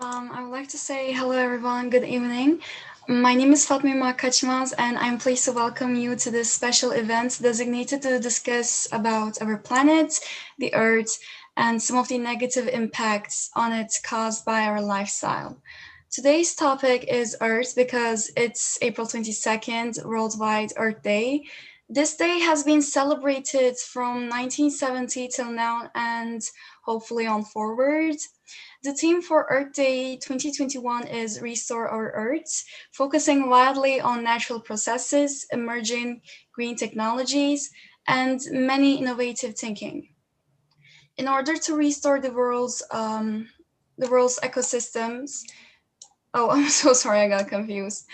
I would like to say hello, everyone. Good evening. My name is Fatma Kaçmaz, and I'm pleased to welcome you to this special event designated to discuss about our planet, the Earth, and some of the negative impacts on it caused by our lifestyle. Today's topic is Earth because it's April 22nd, Worldwide Earth Day. This day has been celebrated from 1970 till now and hopefully on forward. The theme for Earth Day 2021 is Restore Our Earth, focusing widely on natural processes, emerging green technologies, and many innovative thinking. In order to restore the world's ecosystems, oh, I'm so sorry, I got confused.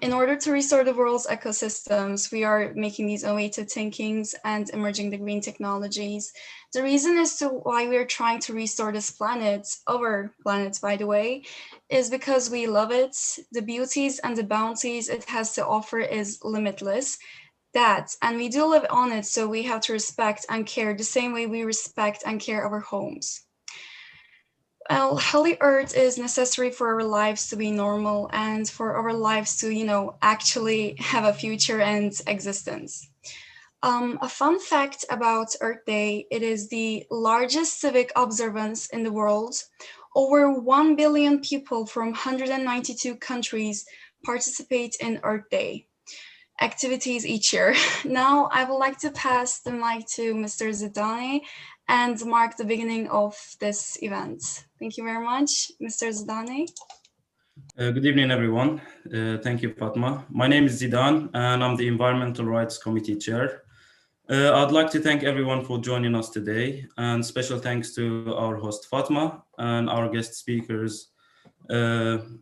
In order to restore the world's ecosystems, we are making these innovative thinkings and emerging the green technologies. The reason as to why we are trying to restore this planet, our planet, by the way, is because we love it. The beauties and the bounties it has to offer is limitless. And we do live on it, so we have to respect and care the same way we respect and care our homes. Well, healthy earth is necessary for our lives to be normal and for our lives to, actually have a future and existence. A fun fact about Earth Day, it is the largest civic observance in the world. Over 1 billion people from 192 countries participate in Earth Day activities each year. Now, I would like to pass the mic to Mr. Zidane and mark the beginning of this event. Thank you very much, Mr. Zidane. Good evening, everyone. Thank you, Fatma. My name is Zidan, and I'm the Environmental Rights Committee Chair. I'd like to thank everyone for joining us today, and special thanks to our host, Fatma, and our guest speakers, Lina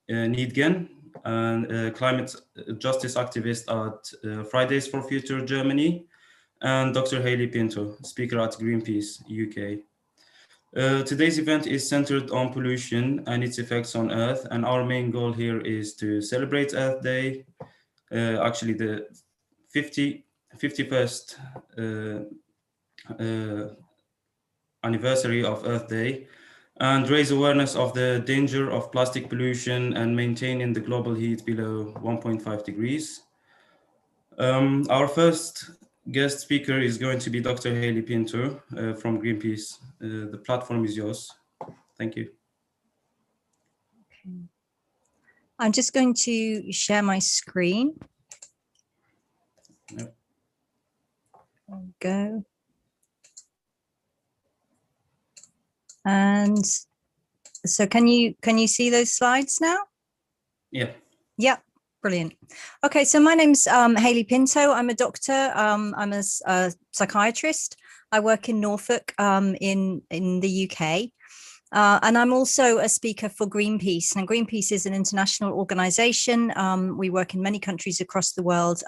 Niedeggen, and climate justice activist at Fridays for Future Germany, and Dr. Hayley Pinto, speaker at Greenpeace, UK. Today's event is centered on pollution and its effects on Earth, and our main goal here is to celebrate Earth Day, actually the 51st anniversary of Earth Day, and raise awareness of the danger of plastic pollution and maintaining the global heat below 1.5 degrees. Our first guest speaker is going to be Dr. Hayley Pinto from Greenpeace. The platform is yours. Thank you. Okay. I'm just going to share my screen. Yep. There we go. And so can you see those slides now? Yeah. Yep. Brilliant. Okay, so my name's Hayley Pinto. I'm a doctor. I'm a psychiatrist. I work in Norfolk in the UK. And I'm also a speaker for Greenpeace. And Greenpeace is an international organization. We work in many countries across the world,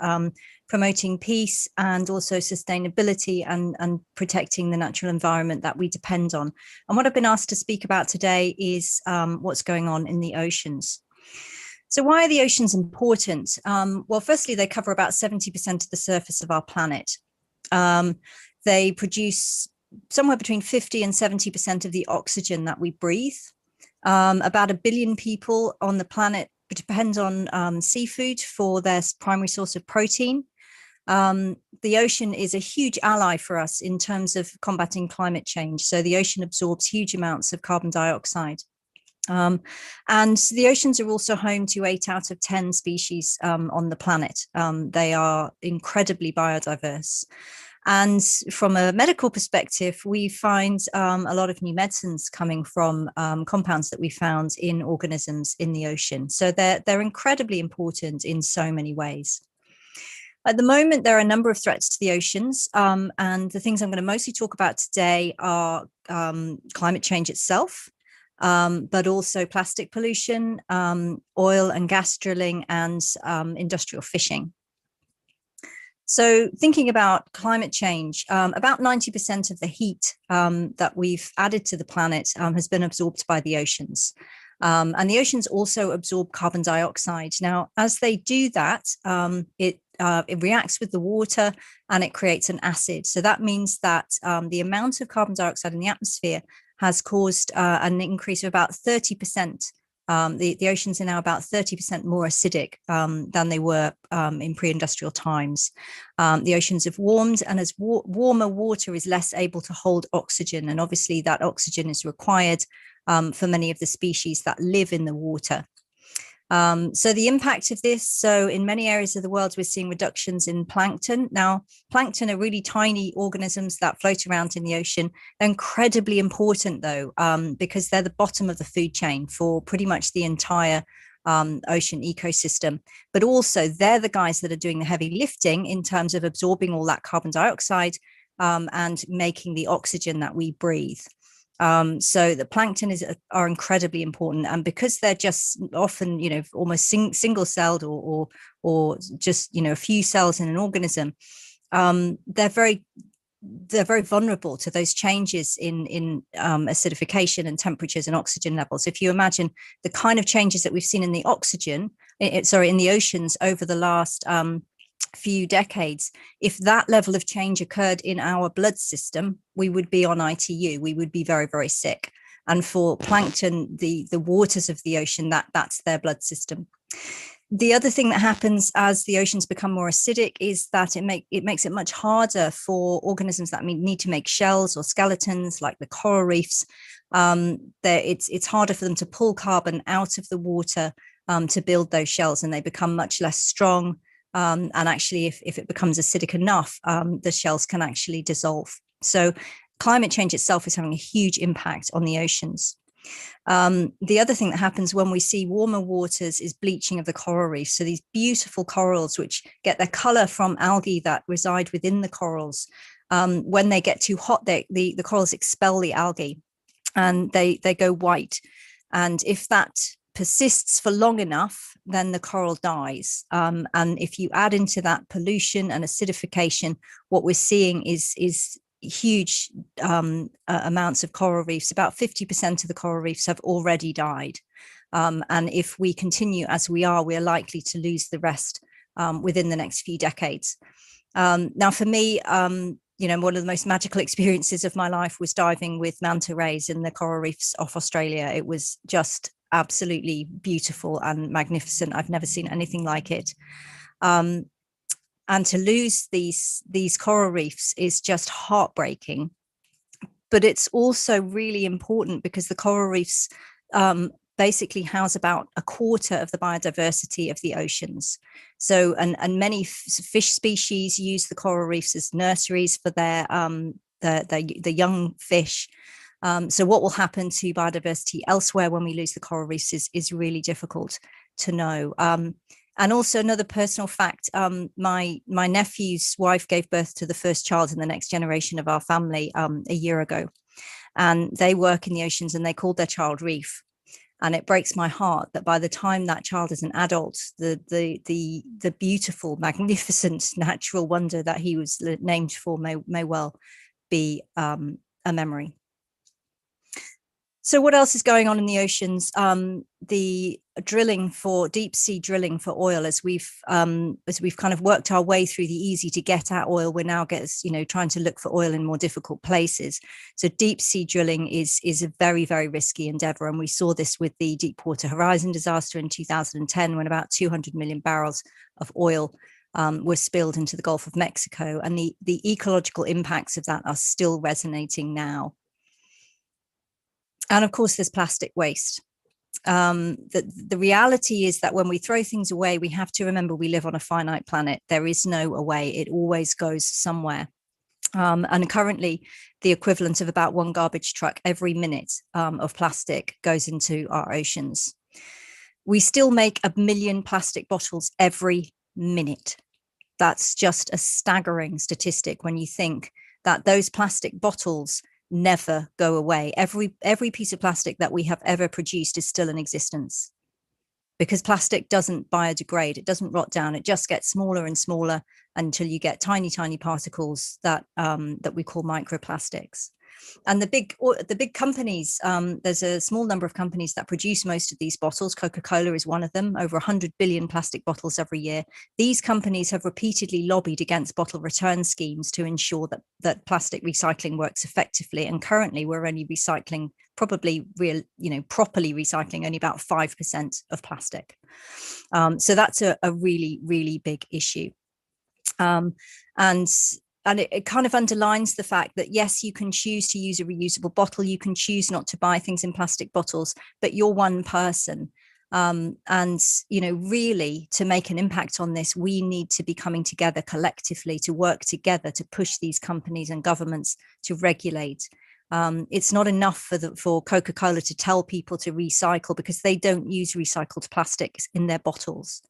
promoting peace and also sustainability and protecting the natural environment that we depend on. And what I've been asked to speak about today is what's going on in the oceans. So why are the oceans important? Well, firstly, they cover about 70% of the surface of our planet. They produce somewhere between 50 and 70% of the oxygen that we breathe. About 1 billion people on the planet depend on seafood for their primary source of protein. The ocean is a huge ally for us in terms of combating climate change. So the ocean absorbs huge amounts of carbon dioxide. And the oceans are also home to 8 out of 10 species on the planet. They are incredibly biodiverse. And from a medical perspective, we find a lot of new medicines coming from compounds that we found in organisms in the ocean. So they're incredibly important in so many ways. At the moment, there are a number of threats to the oceans, and the things I'm going to mostly talk about today are climate change itself, but also plastic pollution, oil and gas drilling, and industrial fishing. So thinking about climate change, about 90% of the heat that we've added to the planet has been absorbed by the oceans. And the oceans also absorb carbon dioxide. Now, as they do that, it reacts with the water and it creates an acid. So that means that the amount of carbon dioxide in the atmosphere has caused an increase of about 30%. The oceans are now about 30% more acidic than they were in pre-industrial times. The oceans have warmed, and as warmer water is less able to hold oxygen, and obviously that oxygen is required for many of the species that live in the water. So the impact of this, so in many areas of the world, we're seeing reductions in plankton. Now, plankton are really tiny organisms that float around in the ocean. They're incredibly important, though, because they're the bottom of the food chain for pretty much the entire ocean ecosystem. But also, they're the guys that are doing the heavy lifting in terms of absorbing all that carbon dioxide and making the oxygen that we breathe. So the plankton are incredibly important, and because they're just often, almost single-celled or just, a few cells in an organism, they're very vulnerable to those changes in acidification and temperatures and oxygen levels. If you imagine the kind of changes that we've seen in the in the oceans over the last few decades, if that level of change occurred in our blood system, we would be on ITU. We would be very, very sick. And for plankton, the waters of the ocean, that's their blood system. The other thing that happens as the oceans become more acidic is that it makes it much harder for organisms that need to make shells or skeletons, like the coral reefs. It's harder for them to pull carbon out of the water to build those shells, and they become much less strong. And actually, if it becomes acidic enough, the shells can actually dissolve. So climate change itself is having a huge impact on the oceans. The other thing that happens when we see warmer waters is bleaching of the coral reef. So these beautiful corals, which get their color from algae that reside within the corals, when they get too hot, the corals expel the algae and they go white. And if that persists for long enough, then the coral dies. And if you add into that pollution and acidification, what we're seeing is huge amounts of coral reefs. About 50% of the coral reefs have already died. And if we continue as we are, we're likely to lose the rest within the next few decades. Now, for me, one of the most magical experiences of my life was diving with manta rays in the coral reefs off Australia. It was just absolutely beautiful and magnificent. I've never seen anything like it. And to lose these coral reefs is just heartbreaking. But it's also really important because the coral reefs basically house about a quarter of the biodiversity of the oceans. So, and many fish species use the coral reefs as nurseries for their young fish. So what will happen to biodiversity elsewhere when we lose the coral reefs is really difficult to know. And also another personal fact, my nephew's wife gave birth to the first child in the next generation of our family a year ago. And they work in the oceans and they called their child Reef. And it breaks my heart that by the time that child is an adult, the beautiful, magnificent natural wonder that he was named for may well be a memory. So what else is going on in the oceans? The drilling for deep sea drilling for oil, as we've kind of worked our way through the easy to get at oil, we're now trying to look for oil in more difficult places. So deep sea drilling is a very, very risky endeavor. And we saw this with the Deepwater Horizon disaster in 2010, when about 200 million barrels of oil were spilled into the Gulf of Mexico. And the ecological impacts of that are still resonating now. And of course, there's plastic waste. The reality is that when we throw things away, we have to remember we live on a finite planet. There is no away. It always goes somewhere. And currently, the equivalent of about one garbage truck every minute of plastic goes into our oceans. We still make 1 million plastic bottles every minute. That's just a staggering statistic when you think that those plastic bottles never go away. Every piece of plastic that we have ever produced is still in existence, because plastic doesn't biodegrade. It doesn't rot down. It just gets smaller and smaller until you get tiny, tiny particles that we call microplastics. And the big companies, there's a small number of companies that produce most of these bottles. Coca-Cola is one of them, over 100 billion plastic bottles every year. These companies have repeatedly lobbied against bottle return schemes to ensure that plastic recycling works effectively. And currently we're only recycling, properly recycling only about 5% of plastic. So that's a really, really big issue. And it kind of underlines the fact that, yes, you can choose to use a reusable bottle, you can choose not to buy things in plastic bottles, but you're one person. And, really to make an impact on this, we need to be coming together collectively to work together to push these companies and governments to regulate. It's not enough for Coca-Cola to tell people to recycle, because they don't use recycled plastics in their bottles.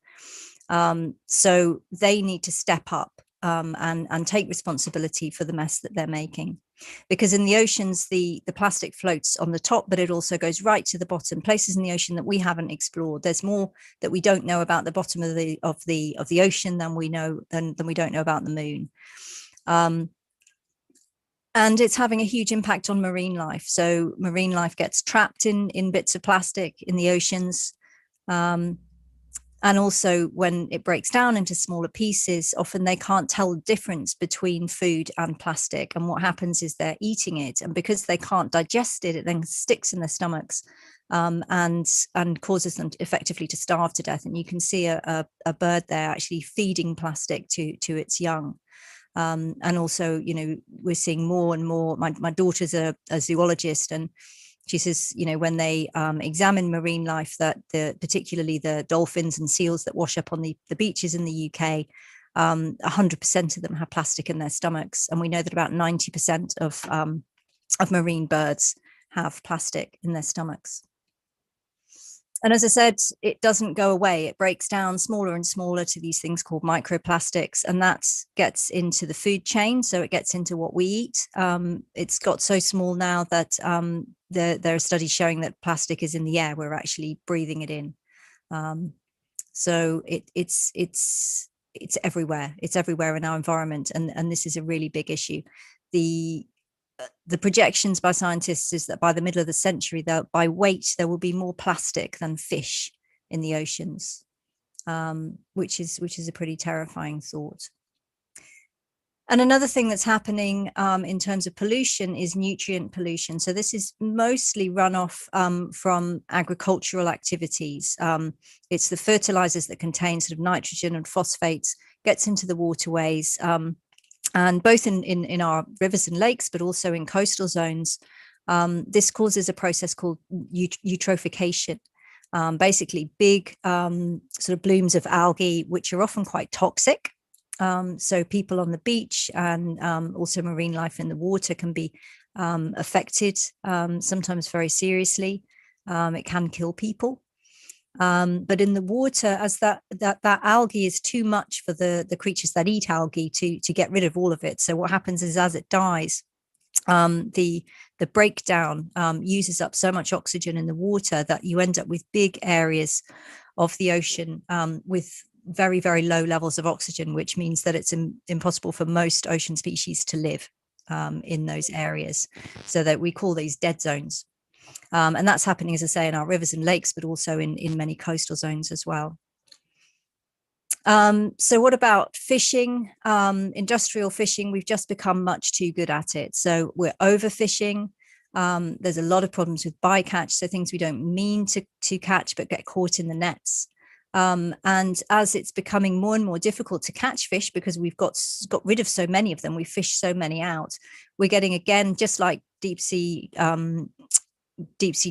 So they need to step up and take responsibility for the mess that they're making, because in the oceans the plastic floats on the top, but it also goes right to the bottom, places in the ocean that we haven't explored. There's more that we don't know about the bottom of the ocean than we don't know about the moon. And it's having a huge impact on marine life. So marine life gets trapped in bits of plastic in the oceans. And also when it breaks down into smaller pieces, often they can't tell the difference between food and plastic. And what happens is they're eating it. And because they can't digest it, it then sticks in their stomachs and causes them effectively to starve to death. And you can see a bird there actually feeding plastic to its young. And also, we're seeing more and more. My daughter's a zoologist, and she says, when they examine marine life, that particularly the dolphins and seals that wash up on the beaches in the UK, 100% of them have plastic in their stomachs. And we know that about 90% of marine birds have plastic in their stomachs. And as I said, it doesn't go away. It breaks down smaller and smaller to these things called microplastics, and that gets into the food chain. So it gets into what we eat. It's got so small now that there are studies showing that plastic is in the air. We're actually breathing it in. So it's everywhere. It's everywhere in our environment, and this is a really big issue. The projections by scientists is that by the middle of the century, that by weight, there will be more plastic than fish in the oceans, which is a pretty terrifying thought. And another thing that's happening in terms of pollution is nutrient pollution. So this is mostly runoff from agricultural activities. It's the fertilizers that contain sort of nitrogen and phosphates, gets into the waterways, and both in our rivers and lakes, but also in coastal zones. This causes a process called eutrophication, basically big sort of blooms of algae, which are often quite toxic. So people on the beach and also marine life in the water can be affected, sometimes very seriously. It can kill people. But in the water, as that algae is too much for the creatures that eat algae to get rid of all of it. So what happens is, as it dies, the breakdown uses up so much oxygen in the water that you end up with big areas of the ocean with very, very low levels of oxygen, which means that it's impossible for most ocean species to live in those areas. So that we call these dead zones. And that's happening, as I say, in our rivers and lakes, but also in many coastal zones as well. So what about fishing? Industrial fishing, we've just become much too good at it. So we're overfishing. There's a lot of problems with bycatch, so things we don't mean to catch but get caught in the nets. And as it's becoming more and more difficult to catch fish because we've got rid of so many of them, we fish so many out, we're getting, again, just like deep sea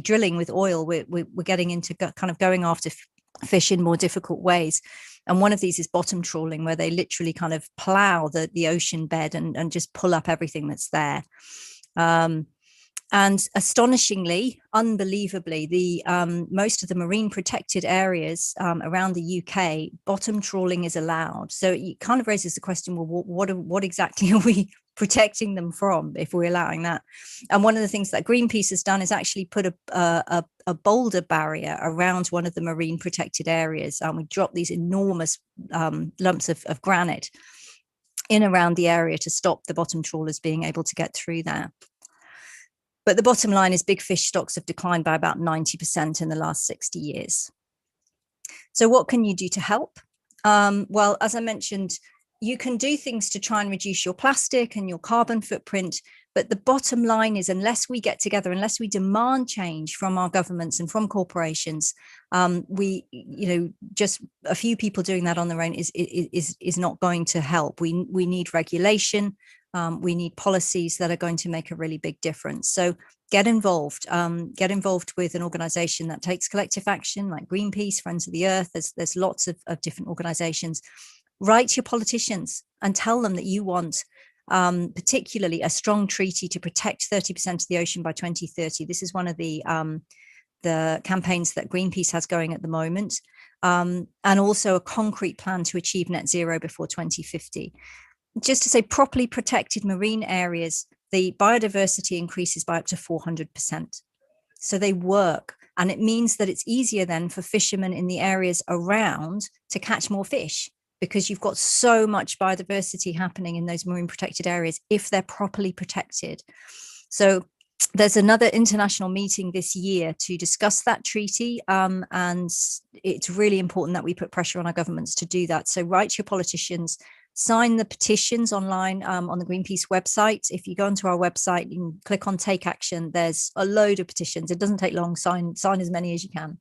drilling with oil, we're getting into kind of going after fish in more difficult ways. And one of these is bottom trawling, where they literally kind of plow the ocean bed and just pull up everything that's there. And astonishingly, unbelievably, the most of the marine protected areas around the UK, bottom trawling is allowed. So it kind of raises the question, well, what exactly are we protecting them from if we're allowing that? And one of the things that Greenpeace has done is actually put a boulder barrier around one of the marine protected areas. We drop these enormous lumps of granite in around the area to stop the bottom trawlers being able to get through there. But the bottom line is big fish stocks have declined by about 90% in the last 60 years. So what can you do to help? Well, as I mentioned, you can do things to try and reduce your plastic and your carbon footprint. But the bottom line is, unless we get together, unless we demand change from our governments and from corporations, just a few people doing that on their own is not going to help. We need regulation. We need policies that are going to make a really big difference. So get involved with an organization that takes collective action, like Greenpeace, Friends of the Earth. There's lots of different organizations. Write to your politicians and tell them that you want particularly a strong treaty to protect 30% of the ocean by 2030. This is one of the campaigns that Greenpeace has going at the moment, and also a concrete plan to achieve net zero before 2050. Just to say, properly protected marine areas, the biodiversity increases by up to 400%. So they work, and it means that it's easier then for fishermen in the areas around to catch more fish, because you've got so much biodiversity happening in those marine protected areas if they're properly protected. So there's another international meeting this year to discuss that treaty, and it's really important that we put pressure on our governments to do that. So write to your politicians, sign the petitions online on the Greenpeace website. If you go onto our website, you can click on Take Action. There's a load of petitions. It doesn't take long. Sign as many as you can.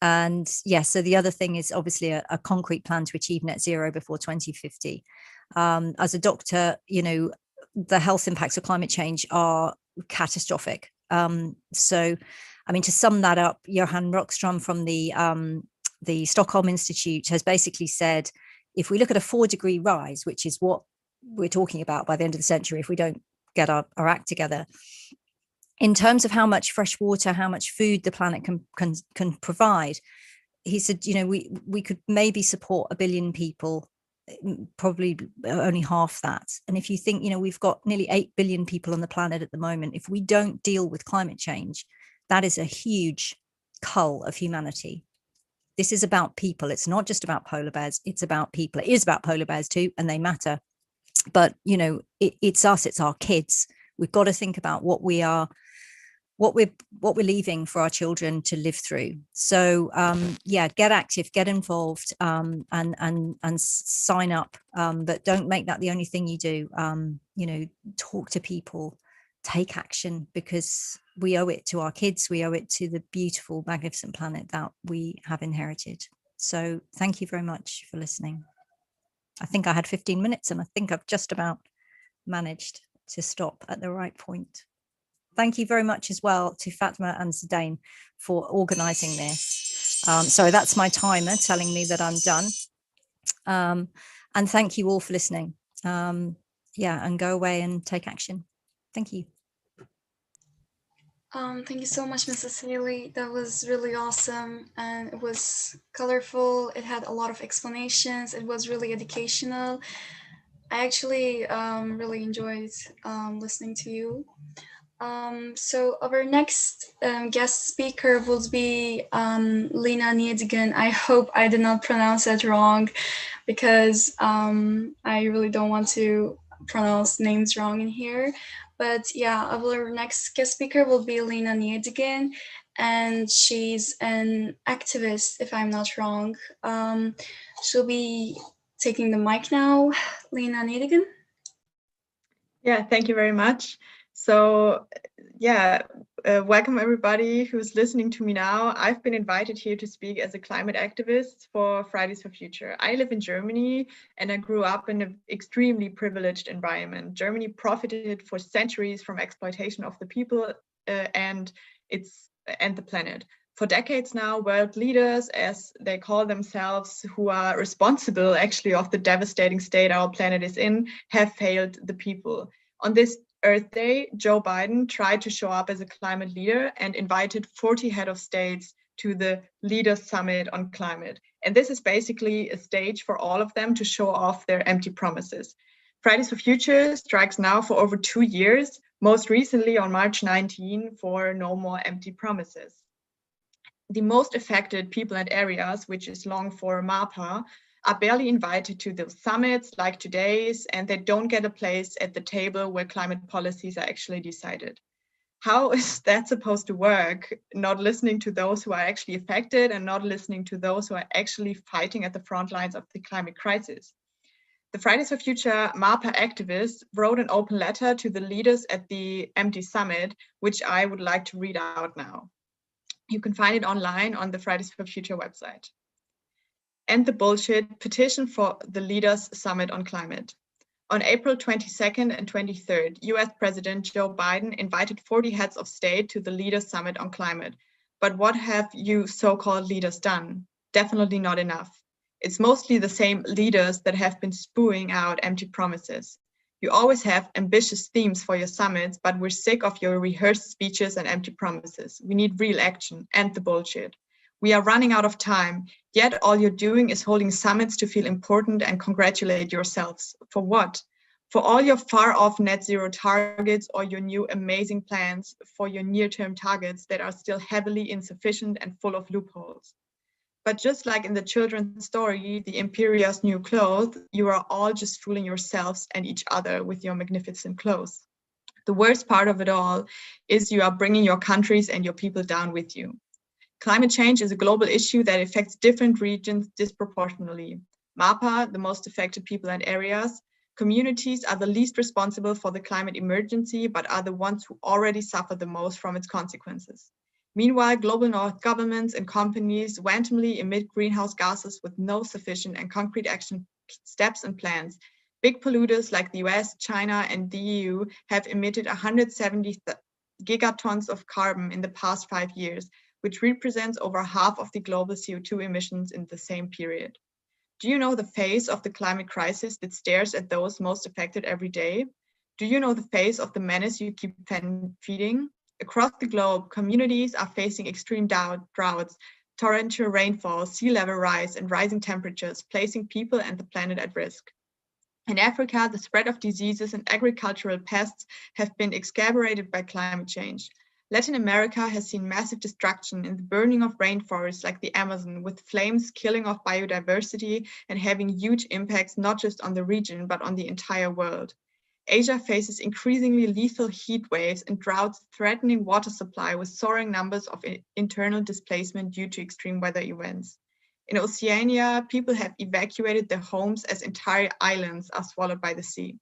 And yes, so the other thing is obviously a concrete plan to achieve net zero before 2050. As a doctor, the health impacts of climate change are catastrophic. So, I mean, to sum that up, Johan Rockström from the Stockholm Institute has basically said, if we look at a 4-degree rise, which is what we're talking about by the end of the century, if we don't get our act together, in terms of how much fresh water, how much food the planet can provide, he said, we could maybe support 1 billion people, probably only half that. And if you think, we've got nearly 8 billion people on the planet at the moment, if we don't deal with climate change, that is a huge cull of humanity. This is about people. It's not just about polar bears. It's about people. It is about polar bears too, and they matter. But, it's us, it's our kids. We've got to think about what we're leaving for our children to live through. So get active, get involved, and sign up. But don't make that the only thing you do. Talk to people, take action, because we owe it to our kids. We owe it to the beautiful, magnificent planet that we have inherited. So thank you very much for listening. I think I had 15 minutes, and I think I've just about managed to stop at the right point. Thank you very much as well to Fatma and Zidane for organising this. So that's my timer telling me that I'm done. And thank you all for listening. And go away and take action. Thank you. Thank you so much, Mrs. Hayley. That was really awesome, and it was colorful. It had a lot of explanations. It was really educational. I actually really enjoyed listening to you. So our next guest speaker will be Lena Niedeggen. I hope I did not pronounce that wrong, because I really don't want to pronounce names wrong in here. But yeah, our next guest speaker will be Lena Niedeggen, and she's an activist, if I'm not wrong. She'll be taking the mic now. Lena Niedeggen. Yeah, thank you very much. So welcome everybody who's listening to me now. I've been invited here to speak as a climate activist for Fridays for Future. I live in Germany, and I grew up in an extremely privileged environment. Germany profited for centuries from exploitation of the people and the planet. For decades now, world leaders, as they call themselves, who are responsible actually of the devastating state our planet is in, have failed the people. On this Earth Day, Joe Biden tried to show up as a climate leader and invited 40 head of states to the Leaders Summit on Climate. And this is basically a stage for all of them to show off their empty promises. Fridays for Future strikes now for over 2 years, most recently on March 19 for No More Empty Promises. The most affected people and areas, which is long for MAPA, are barely invited to those summits like today's, and they don't get a place at the table where climate policies are actually decided. How is that supposed to work? Not listening to those who are actually affected and not listening to those who are actually fighting at the front lines of the climate crisis. The Fridays for Future MAPA activists wrote an open letter to the leaders at the MT Summit, which I would like to read out now. You can find it online on the Fridays for Future website. End the bullshit, petition for the Leaders Summit on Climate. On April 22nd and 23rd, US President Joe Biden invited 40 heads of state to the Leaders Summit on Climate. But what have you so-called leaders done? Definitely not enough. It's mostly the same leaders that have been spewing out empty promises. You always have ambitious themes for your summits, but we're sick of your rehearsed speeches and empty promises. We need real action. End the bullshit. We are running out of time, yet all you're doing is holding summits to feel important and congratulate yourselves. For what? For all your far-off net zero targets or your new amazing plans for your near-term targets that are still heavily insufficient and full of loopholes. But just like in the children's story, The Imperia's New Clothes, you are all just fooling yourselves and each other with your magnificent clothes. The worst part of it all is you are bringing your countries and your people down with you. Climate change is a global issue that affects different regions disproportionately. MAPA, the most affected people and areas, communities are the least responsible for the climate emergency, but are the ones who already suffer the most from its consequences. Meanwhile, global north governments and companies randomly emit greenhouse gases with no sufficient and concrete action steps and plans. Big polluters like the US, China, and the EU have emitted 170 gigatons of carbon in the past 5 years, which represents over half of the global CO2 emissions in the same period. Do you know the face of the climate crisis that stares at those most affected every day? Do you know the face of the menace you keep feeding? Across the globe, communities are facing extreme droughts, torrential rainfall, sea level rise, and rising temperatures, placing people and the planet at risk. In Africa, the spread of diseases and agricultural pests have been exacerbated by climate change. Latin America has seen massive destruction in the burning of rainforests like the Amazon, with flames killing off biodiversity and having huge impacts not just on the region, but on the entire world. Asia faces increasingly lethal heat waves and droughts threatening water supply with soaring numbers of internal displacement due to extreme weather events. In Oceania, people have evacuated their homes as entire islands are swallowed by the sea.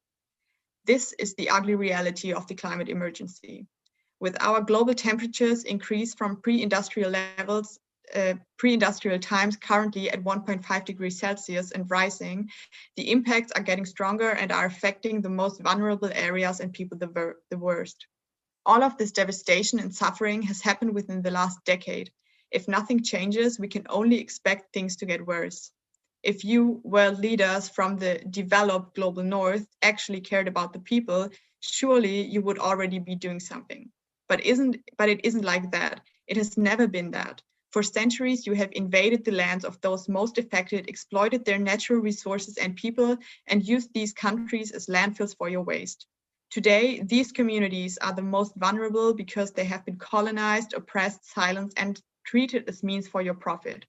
This is the ugly reality of the climate emergency. With our global temperatures increase from pre-industrial levels, pre-industrial times currently at 1.5 degrees Celsius and rising, the impacts are getting stronger and are affecting the most vulnerable areas and people the worst. All of this devastation and suffering has happened within the last decade. If nothing changes, we can only expect things to get worse. If you, world leaders from the developed global north, actually cared about the people, surely you would already be doing something. But it isn't like that. It has never been that. For centuries, you have invaded the lands of those most affected, exploited their natural resources and people, and used these countries as landfills for your waste. Today, these communities are the most vulnerable because they have been colonized, oppressed, silenced, and treated as means for your profit.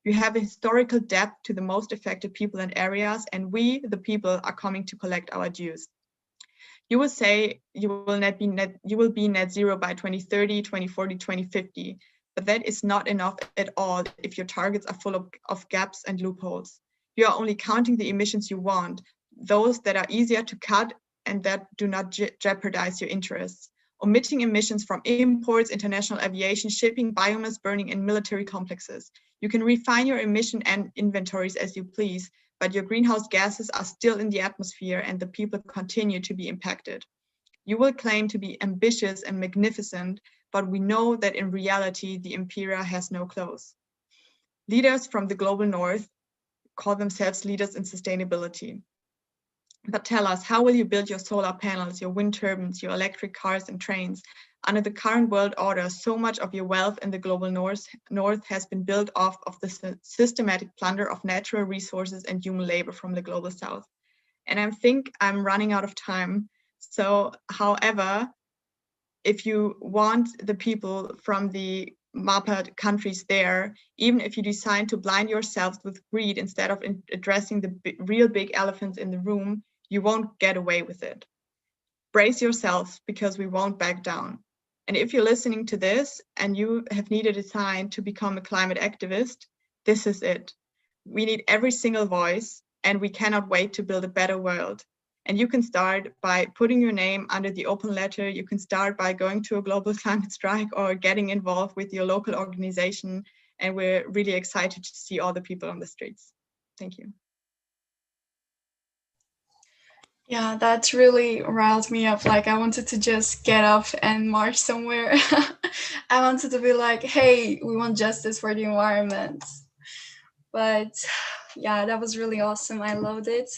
You have a historical debt to the most affected people and areas, and we, the people, are coming to collect our dues. You will say you will be net zero by 2030, 2040, 2050, but that is not enough at all if your targets are full of gaps and loopholes. You are only counting the emissions you want, those that are easier to cut and that do not jeopardize your interests. Omitting emissions from imports, international aviation, shipping, biomass burning, and military complexes. You can refine your emission and inventories as you please, but your greenhouse gases are still in the atmosphere and the people continue to be impacted. You will claim to be ambitious and magnificent, but we know that in reality, the Imperial has no clothes. Leaders from the global north call themselves leaders in sustainability. But tell us, how will you build your solar panels, your wind turbines, your electric cars and trains? Under the current world order, so much of your wealth in the global north has been built off of the systematic plunder of natural resources and human labor from the global south. And I think I'm running out of time. So, however, if you want the people from the MAPA countries there, even if you decide to blind yourselves with greed instead of addressing the real big elephants in the room, you won't get away with it. Brace yourselves because we won't back down. And if you're listening to this and you have needed a sign to become a climate activist, this is it. We need every single voice, and we cannot wait to build a better world. And you can start by putting your name under the open letter. You can start by going to a global climate strike or getting involved with your local organization. And we're really excited to see all the people on the streets. Thank you. Yeah, that really riled me up. Like, I wanted to just get up and march somewhere. I wanted to be like, hey, we want justice for the environment. But yeah, that was really awesome. I loved it.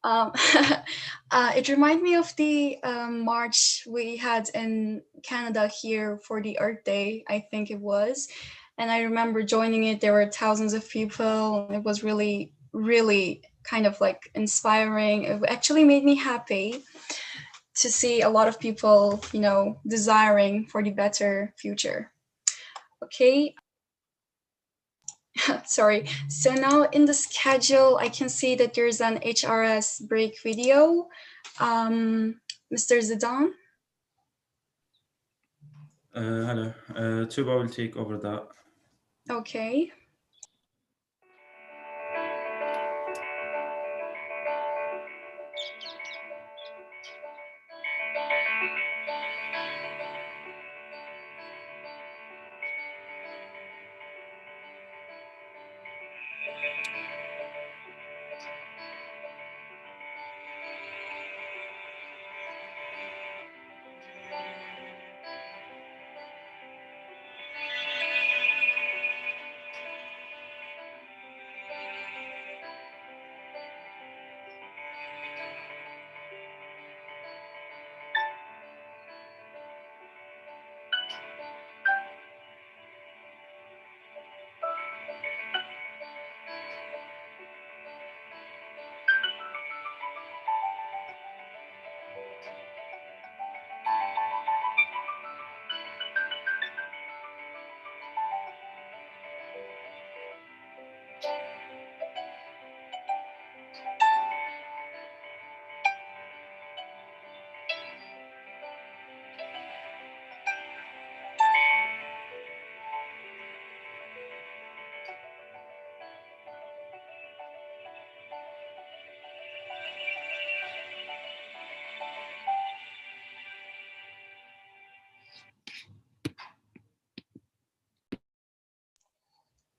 It reminded me of the march we had in Canada here for the Earth Day, I think it was. And I remember joining it. There were thousands of people. It was really, really kind of like inspiring. It actually made me happy to see a lot of people, you know, desiring for the better future. Okay. Sorry. So now in the schedule, I can see that there's an HRS break video. Mr. Zidane? Hello, Tuba will take over that. Okay.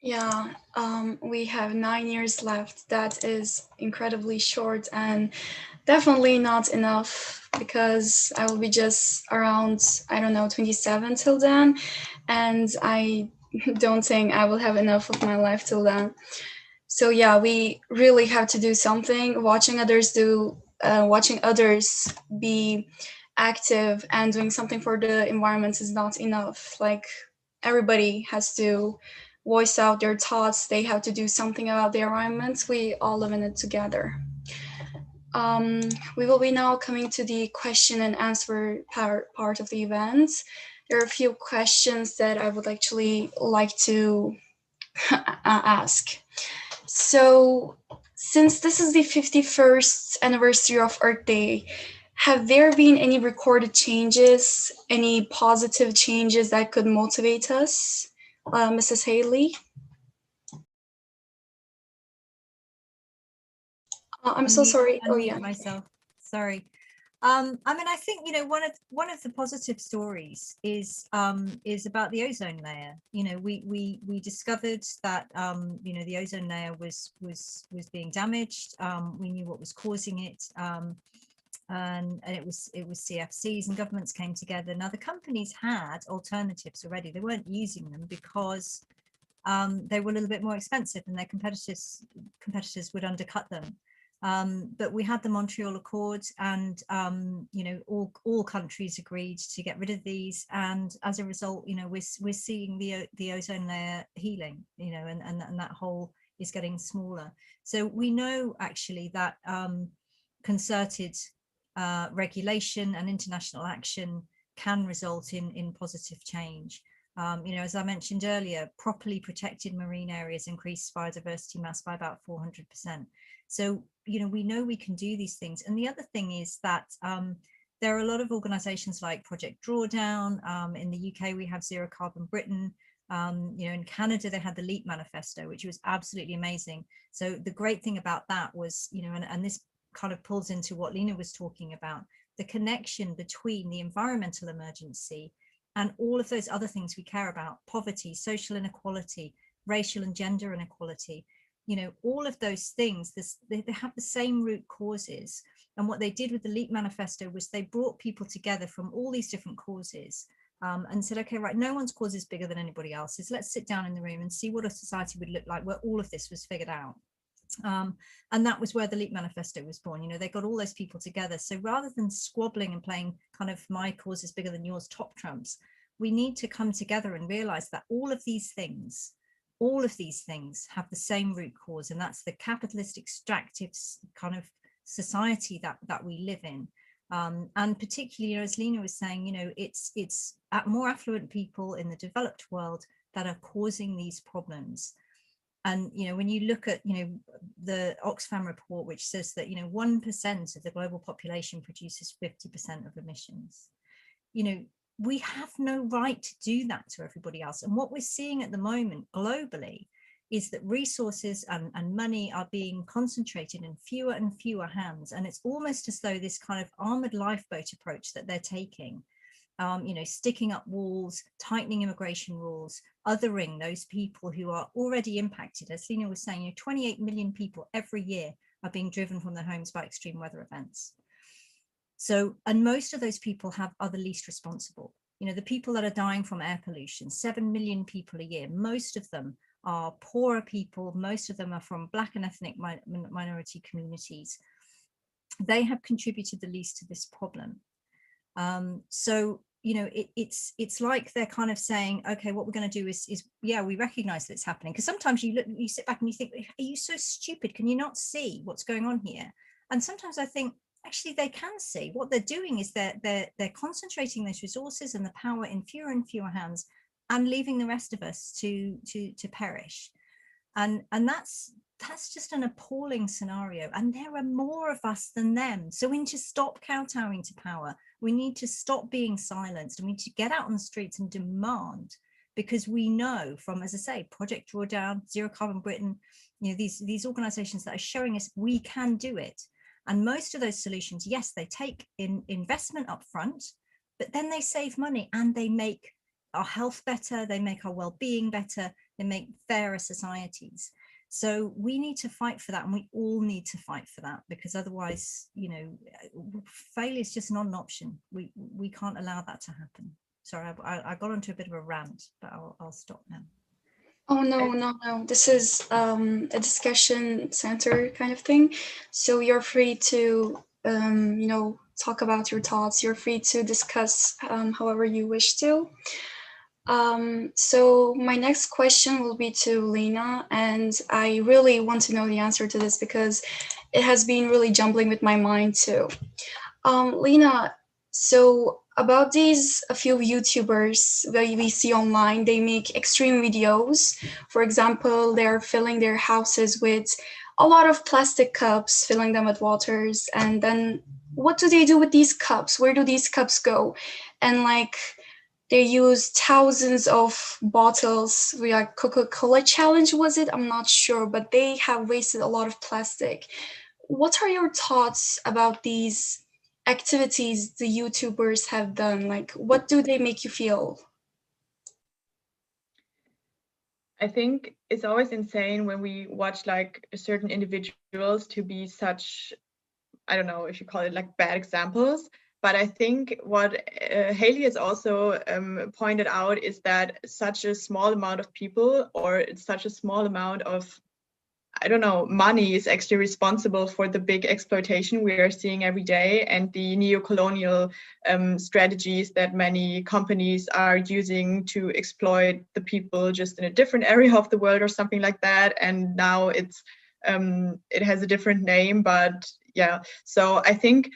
Yeah, we have 9 years left. That is incredibly short and definitely not enough, because I will be just around, I don't know, 27 till then. And I don't think I will have enough of my life till then. So yeah, we really have to do something. Watching others be active and doing something for the environment is not enough. Like, everybody has to voice out their thoughts. They have to do something about the environment. We all live in it together. We will be now coming to the question and answer part of the event. There are a few questions that I would actually like to ask. So, since this is the 51st anniversary of Earth Day, have there been any recorded changes, any positive changes that could motivate us? Mrs. Hayley? I'm so sorry. Oh, yeah. Myself. Sorry. I mean, I think, you know, one of the positive stories is about the ozone layer. You know, we discovered that you know, the ozone layer was being damaged. We knew what was causing it, and it was CFCs, and governments came together. Now, the companies had alternatives already. They weren't using them because they were a little bit more expensive, and their competitors would undercut them. But we had the Montreal Accords, and you know, all countries agreed to get rid of these, and as a result, you know, we're seeing the ozone layer healing, you know, and that hole is getting smaller. So we know actually that concerted regulation and international action can result in positive change. You know, as I mentioned earlier, properly protected marine areas increase biodiversity mass by about 400%. So, you know we can do these things. And the other thing is that There are a lot of organizations like Project Drawdown. In the UK, we have Zero Carbon Britain. You know, in Canada, they had the LEAP manifesto, which was absolutely amazing. So the great thing about that was, you know, and this kind of pulls into what Lena was talking about, the connection between the environmental emergency and all of those other things we care about: poverty, social inequality, racial and gender inequality. You know, all of those things, they have the same root causes. And what they did with the LEAP manifesto was they brought people together from all these different causes, and said, okay, right, no one's cause is bigger than anybody else's. Let's sit down in the room and see what a society would look like where all of this was figured out. And that was where the LEAP manifesto was born. You know, they got all those people together. So rather than squabbling and playing kind of my cause is bigger than yours top trumps, we need to come together and realize that all of these things have the same root cause, and that's the capitalist extractive kind of society that we live in. And particularly, you know, as Lena was saying, you know, it's more affluent people in the developed world that are causing these problems. And, you know, when you look at, you know, the Oxfam report, which says that, you know, 1% of the global population produces 50% of emissions, you know, we have no right to do that to everybody else. And what we're seeing at the moment globally is that resources and money are being concentrated in fewer and fewer hands. And it's almost as though this kind of armored lifeboat approach that they're taking, you know, sticking up walls, tightening immigration rules, othering those people who are already impacted. As Lena was saying, you know, 28 million people every year are being driven from their homes by extreme weather events. So, and most of those people are the least responsible. You know, the people that are dying from air pollution, 7 million people a year, most of them are poorer people. Most of them are from Black and ethnic minority communities. They have contributed the least to this problem. So, you know, it's like they're kind of saying, okay, what we're going to do is yeah, we recognize that it's happening. Because sometimes you sit back and you think, are you so stupid? Can you not see what's going on here? And sometimes I think, actually, they can see. What they're doing is they're concentrating those resources and the power in fewer and fewer hands, and leaving the rest of us to perish. And that's just an appalling scenario. And there are more of us than them. So we need to stop kowtowing to power. We need to stop being silenced, and we need to get out on the streets and demand, because we know from, as I say, Project Drawdown, Zero Carbon Britain, you know, these organizations that are showing us we can do it. And most of those solutions, yes, they take investment up front, but then they save money and they make our health better, they make our well-being better, they make fairer societies. So we need to fight for that, and we all need to fight for that, because otherwise, you know, failure is just not an option. We can't allow that to happen. Sorry, I got onto a bit of a rant, but I'll stop now. Oh, no. This is a discussion center kind of thing. So you're free to, you know, talk about your thoughts. You're free to discuss however you wish to. So my next question will be to Lena, and I really want to know the answer to this because it has been really jumbling with my mind too. Lena, so about a few YouTubers that we see online, they make extreme videos. For example, they're filling their houses with a lot of plastic cups, filling them with waters. And then what do they do with these cups? Where do these cups go? And like, they use thousands of bottles. Like Coca-Cola challenge, was it? I'm not sure, but they have wasted a lot of plastic. What are your thoughts about these activities the YouTubers have done? Like, what do they make you feel? I think it's always insane when we watch like certain individuals to be such, I don't know if you call it like bad examples, but I think what Hayley has also pointed out is that such a small amount of people, or such a small amount of, I don't know, money is actually responsible for the big exploitation we are seeing every day, and the neo-colonial strategies that many companies are using to exploit the people just in a different area of the world or something like that. And now it has a different name, but yeah. So I think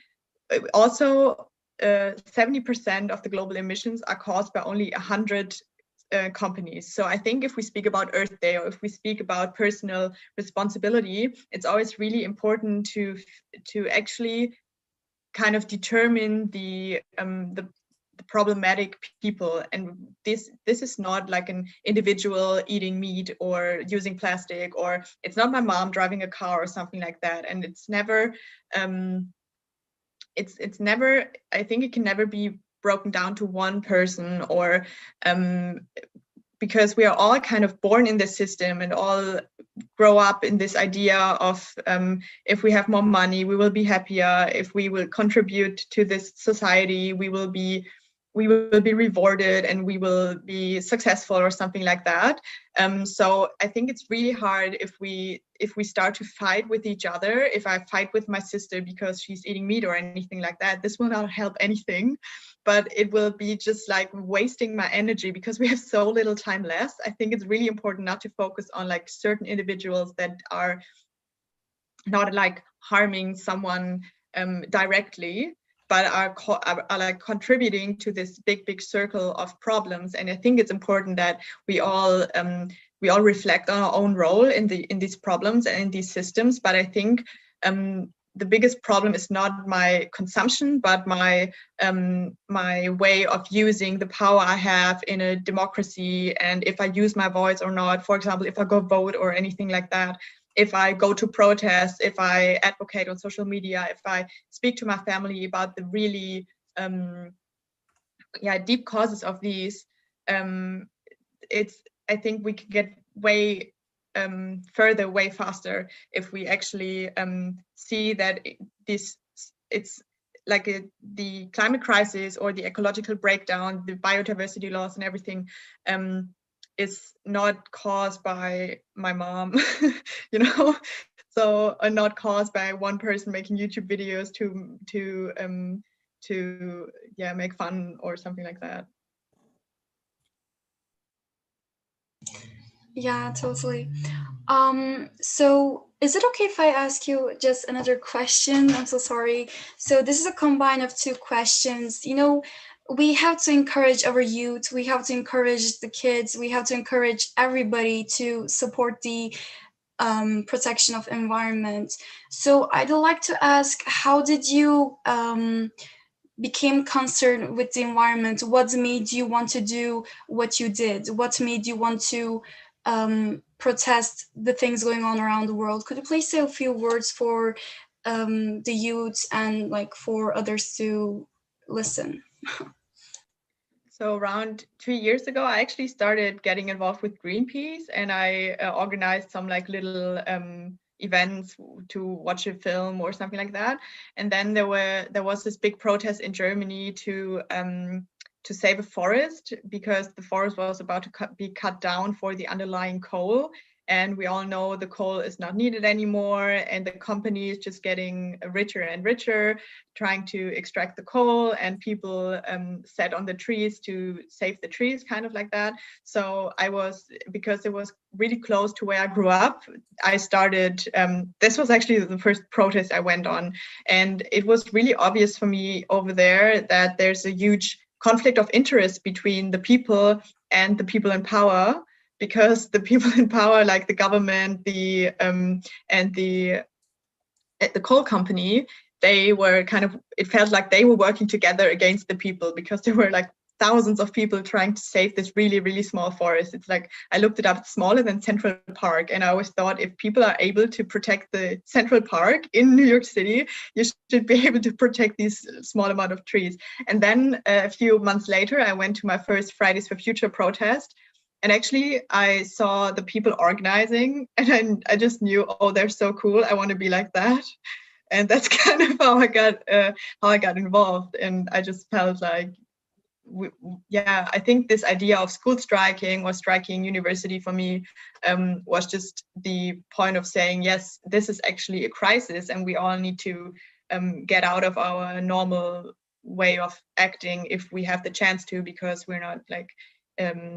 also 70% of the global emissions are caused by only 100 companies. So I think if we speak about Earth Day, or if we speak about personal responsibility, it's always really important to actually kind of determine the problematic people. And this is not like an individual eating meat or using plastic, or it's not my mom driving a car or something like that. And it's never it's never, I think it can never be broken down to one person, or because we are all kind of born in this system and all grow up in this idea of if we have more money, we will be happier. If we will contribute to this society, we will be rewarded and we will be successful or something like that. So I think it's really hard if we start to fight with each other. If I fight with my sister because she's eating meat or anything like that, this will not help anything, but it will be just like wasting my energy because we have so little time left. I think it's really important not to focus on like certain individuals that are not like harming someone directly, but are like contributing to this big circle of problems. And I think it's important that we all reflect on our own role in these problems and in these systems. But I think the biggest problem is not my consumption, but my way of using the power I have in a democracy, and if I use my voice or not. For example, if I go vote or anything like that, if I go to protest, if I advocate on social media, if I speak to my family about the really deep causes of these, I think we could get way further, way faster if we actually see that it's like the climate crisis or the ecological breakdown, the biodiversity loss and everything is not caused by my mom, you know, so not caused by one person making YouTube videos to make fun or something like that. Yeah, totally. So is it okay if I ask you just another question? I'm so sorry. So this is a combine of two questions. You know, we have to encourage our youth, we have to encourage the kids, we have to encourage everybody to support the protection of environment. So I'd like to ask, how did you became concerned with the environment? What made you want to do what you did? What made you want to protest the things going on around the world? Could you please say a few words for the youth and like for others to listen? So around 2 years ago, I actually started getting involved with Greenpeace, and I organized some like little events to watch a film or something like that. And then there was this big protest in Germany to save a forest, because the forest was about to be cut down for the underlying coal. And we all know the coal is not needed anymore, and the company is just getting richer and richer, trying to extract the coal, and people sat on the trees to save the trees, kind of like that. So because it was really close to where I grew up, I started, this was actually the first protest I went on. And it was really obvious for me over there that there's a huge conflict of interest between the people and the people in power, because the people in power, like the government, and the coal company, they were kind of, it felt like they were working together against the people, because there were like thousands of people trying to save this really, really small forest. It's like, I looked it up, it's smaller than Central Park. And I always thought, if people are able to protect the Central Park in New York City, you should be able to protect these small amount of trees. And then a few months later, I went to my first Fridays for Future protest. And actually, I saw the people organizing, and I just knew, oh, they're so cool. I want to be like that. And that's kind of how I got involved. And I just felt like, I think this idea of school striking or striking university for me was just the point of saying, yes, this is actually a crisis, and we all need to get out of our normal way of acting if we have the chance to, because we're not like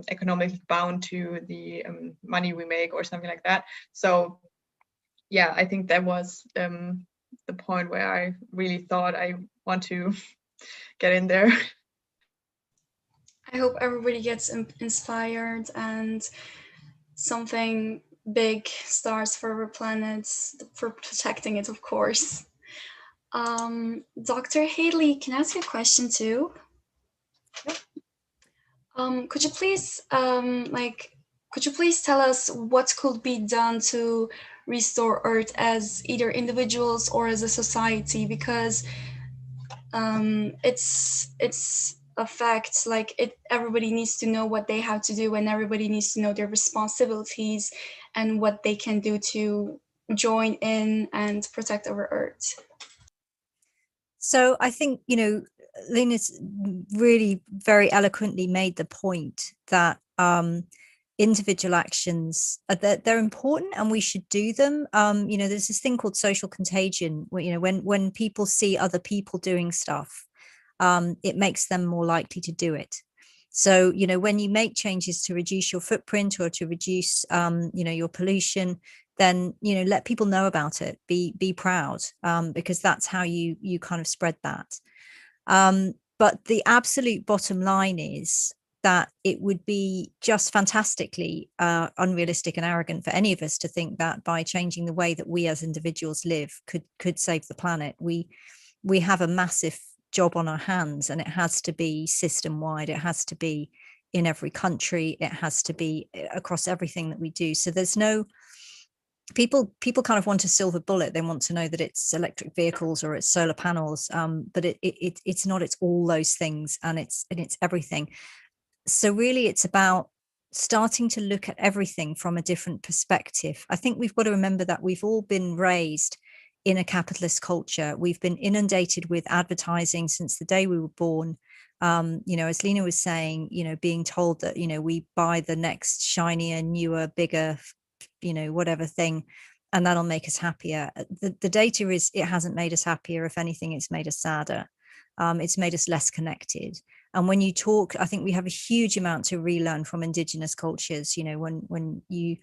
economically bound to the money we make or something like that. So yeah, I think that was the point where I really thought I want to get in there. I hope everybody gets inspired and something big starts for our planet, for protecting it, of course. Dr. Hayley, can I ask you a question too? Could you please tell us what could be done to restore Earth as either individuals or as a society? Because it's a fact, like everybody needs to know what they have to do, and everybody needs to know their responsibilities and what they can do to join in and protect our Earth. So I think, Lena's really very eloquently made the point that individual actions they're important and we should do them. There's this thing called social contagion where, when people see other people doing stuff, it makes them more likely to do it. So, when you make changes to reduce your footprint or to reduce, your pollution, then, let people know about it, be proud, because that's how you kind of spread that. But the absolute bottom line is that it would be just fantastically unrealistic and arrogant for any of us to think that by changing the way that we as individuals live could save the planet. We have a massive job on our hands, and it has to be system wide. It has to be in every country. It has to be across everything that we do. So there's no people kind of want a silver bullet. They want to know that it's electric vehicles or it's solar panels, but it's not. It's all those things, and it's everything. So really it's about starting to look at everything from a different perspective. I think we've got to remember that we've all been raised in a capitalist culture. We've been inundated with advertising since the day we were born. As Lena was saying, being told that, we buy the next shinier, newer, bigger, whatever thing, and that'll make us happier. The data is it hasn't made us happier. If anything, it's made us sadder. It's made us less connected. And when you talk, I think we have a huge amount to relearn from indigenous cultures. When you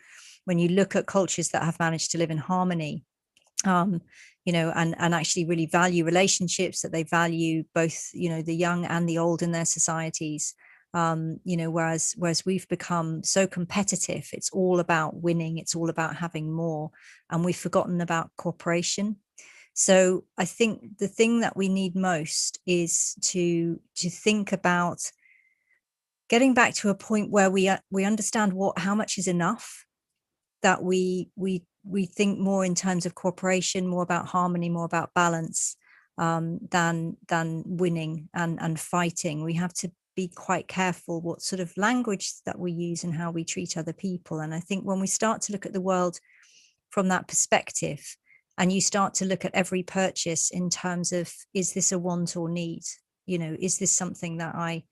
look at cultures that have managed to live in harmony, and actually really value relationships, that they value both, the young and the old in their societies. Whereas we've become so competitive, it's all about winning, it's all about having more, and we've forgotten about cooperation. So I think the thing that we need most is to think about getting back to a point where we understand how much is enough, that we think more in terms of cooperation, more about harmony, more about balance, than winning and fighting. We have to be quite careful what sort of language that we use and how we treat other people. And I think when we start to look at the world from that perspective, and you start to look at every purchase in terms of, is this a want or need? Is this something that I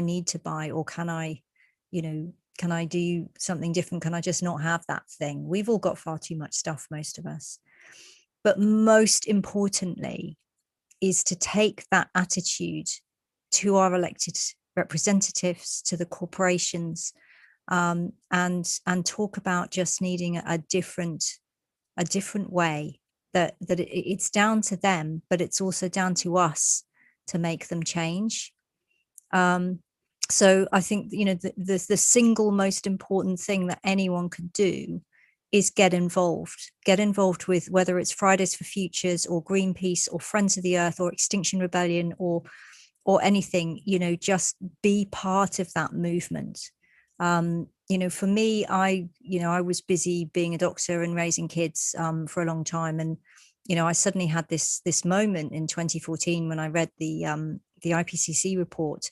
need to buy, or can I do something different? Can I just not have that thing? We've all got far too much stuff, most of us. But most importantly is to take that attitude to our elected representatives, to the corporations, and talk about just needing a different way, that it's down to them, but it's also down to us to make them change. So I think, the single most important thing that anyone could do is get involved with, whether it's Fridays for Futures or Greenpeace or Friends of the Earth or Extinction Rebellion or anything, just be part of that movement. For me, I was busy being a doctor and raising kids for a long time, and I suddenly had this moment in 2014 when I read the IPCC report,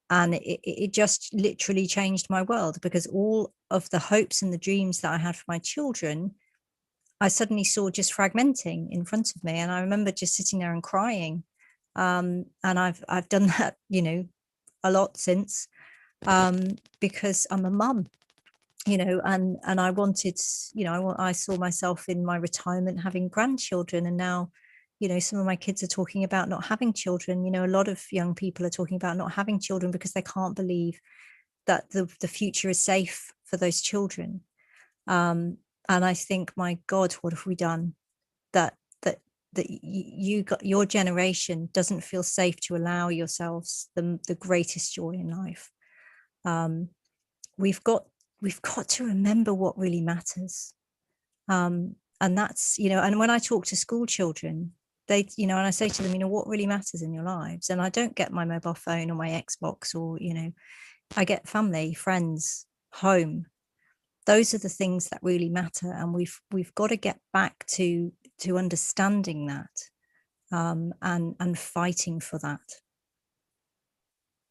and it just literally changed my world, because all of the hopes and the dreams that I had for my children, I suddenly saw just fragmenting in front of me, and I remember just sitting there and crying. And I've done that, a lot since. Because I'm a mum, and I wanted, I saw myself in my retirement having grandchildren, and now, some of my kids are talking about not having children. A lot of young people are talking about not having children because they can't believe that the future is safe for those children. And I think, my God, what have we done that your generation doesn't feel safe to allow yourselves the greatest joy in life? We've got to remember what really matters, and that's, and when I talk to school children, they, you know, and I say to them, you know, what really matters in your lives? And I don't get my mobile phone or my Xbox, or, you know, I get family, friends, home. Those are the things that really matter, and we've got to get back to understanding that, and fighting for that.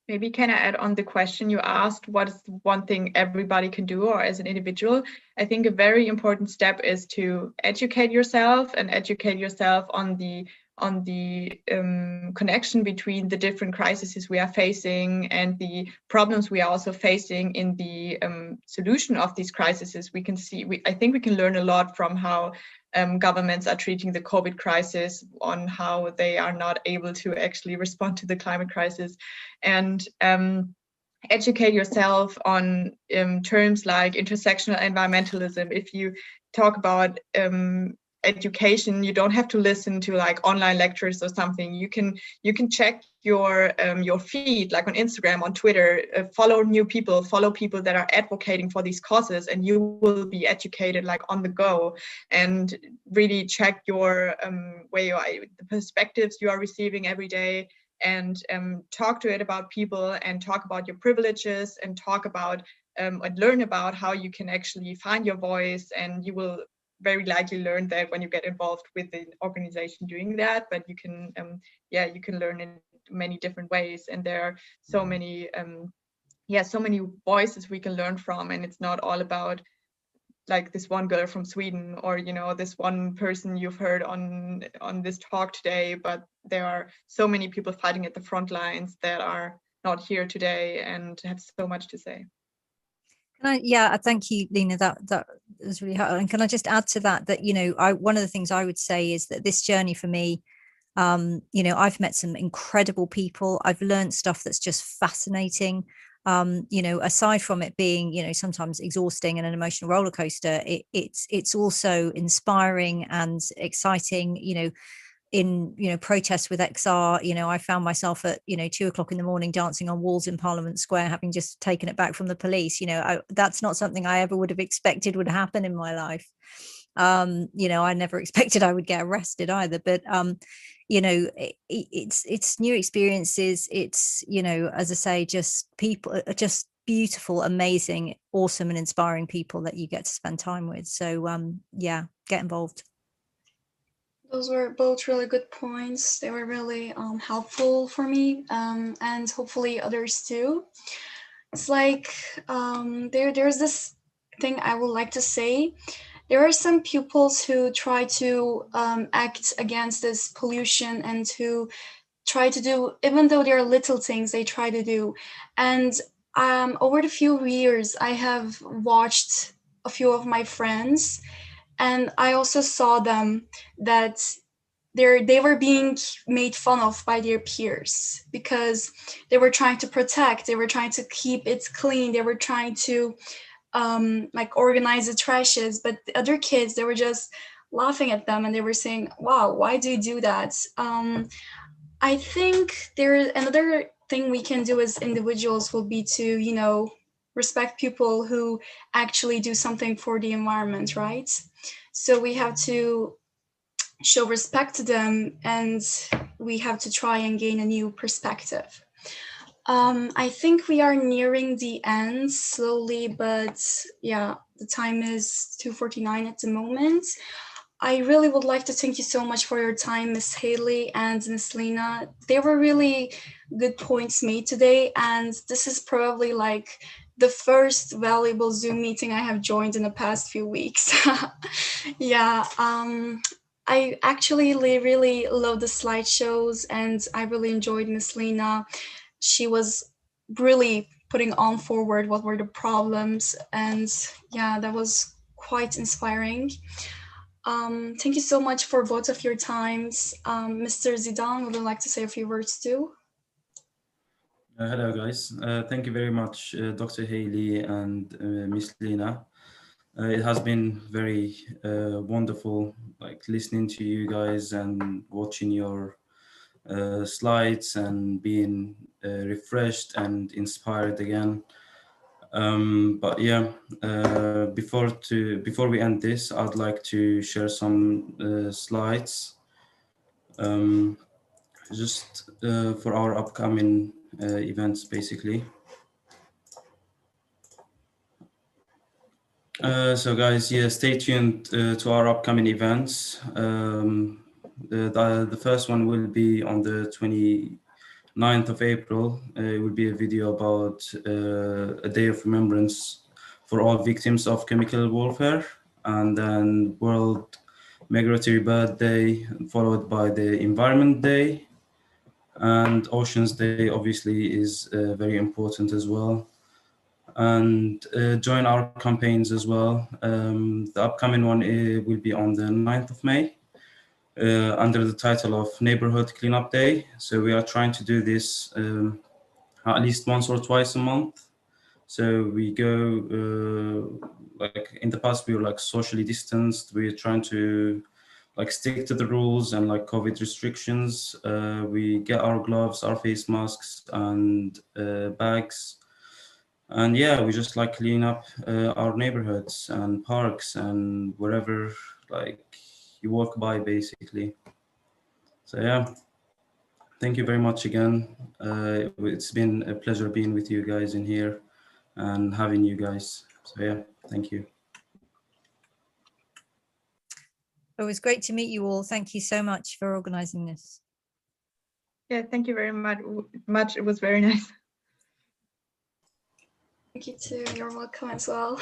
Maybe can I add on the question you asked, what is the one thing everybody can do, or as an individual? I think a very important step is to educate yourself, and educate yourself on the connection between the different crises we are facing and the problems we are also facing in the solution of these crises. We can see, I think we can learn a lot from how governments are treating the COVID crisis, on how they are not able to actually respond to the climate crisis, and educate yourself on terms like intersectional environmentalism. If you talk about education, you don't have to listen to like online lectures or something. You can check your feed, like on Instagram, on Twitter, follow new people, follow people that are advocating for these causes, and you will be educated like on the go, and really check your the perspectives you are receiving every day, and talk to it about people, and talk about your privileges, and talk about and learn about how you can actually find your voice. And you will very likely learn that when you get involved with the organization doing that, but you can you can learn in many different ways, and there are so many so many voices we can learn from, and it's not all about like this one girl from Sweden, or you know, this one person you've heard on this talk today, but there are so many people fighting at the front lines that are not here today and have so much to say. I thank you, Lena. That was really hard. And can I just add to that, you know, one of the things I would say is that this journey for me, you know, I've met some incredible people. I've learned stuff that's just fascinating. You know, aside from it being, you know, sometimes exhausting and an emotional roller coaster, it's also inspiring and exciting. You know, in, you know, protests with XR, you know, I found myself at, you know, 2 o'clock in the morning dancing on walls in Parliament Square, having just taken it back from the police. You know, that's not something I ever would have expected would happen in my life. You know, I never expected I would get arrested either, but you know, it's new experiences. It's, you know, as I say, just people, just beautiful, amazing, awesome and inspiring people that you get to spend time with. So yeah, get involved. Those were both really good points. They were really helpful for me, and hopefully others too. It's like there's this thing I would like to say. There are some pupils who try to act against this pollution, and who try to do, even though there are little things they try to do. And over the few years, I have watched a few of my friends, and I also saw them that they were being made fun of by their peers, because they were trying to protect, they were trying to keep it clean, they were trying to like organize the trashes, but the other kids, they were just laughing at them, and they were saying, wow, why do you do that? I think another thing we can do as individuals will be to, you know, respect people who actually do something for the environment, right? So we have to show respect to them, and we have to try and gain a new perspective. I think we are nearing the end slowly, but yeah, the time is 2:49 at the moment. I really would like to thank you so much for your time, Miss Hayley and Miss Lena. They were really good points made today, and this is probably like the first valuable Zoom meeting I have joined in the past few weeks. Yeah, I actually really love the slideshows, and I really enjoyed Miss Lena. She was really putting on forward what were the problems, and yeah, that was quite inspiring. Thank you so much for both of your times. Mr. Zidane, would you like to say a few words too? Hello, guys. Thank you very much, Dr. Hayley and Miss Lena. It has been very wonderful, like listening to you guys and watching your slides and being refreshed and inspired again. But yeah, before we end this, I'd like to share some slides. just for our upcoming events, basically. So guys, yeah, stay tuned to our upcoming events. The first one will be on the 29th of April. It will be a video about a day of remembrance for all victims of chemical warfare, and then World Migratory Bird Day, followed by the Environment Day, and Oceans Day obviously is very important as well. And join our campaigns as well. The upcoming one will be on the 9th of May under the title of Neighborhood Cleanup Day. So we are trying to do this at least once or twice a month. So we go, like in the past, we were like socially distanced. We're trying to like stick to the rules and like COVID restrictions. We get our gloves, our face masks and bags. And yeah, we just like clean up our neighborhoods and parks and wherever like you walk by, basically. So yeah, thank you very much again. It's been a pleasure being with you guys in here and having you guys. So yeah, thank you. It was great to meet you all. Thank you so much for organizing this. Yeah, thank you very much. It was very nice. Thank you too. You're welcome as well.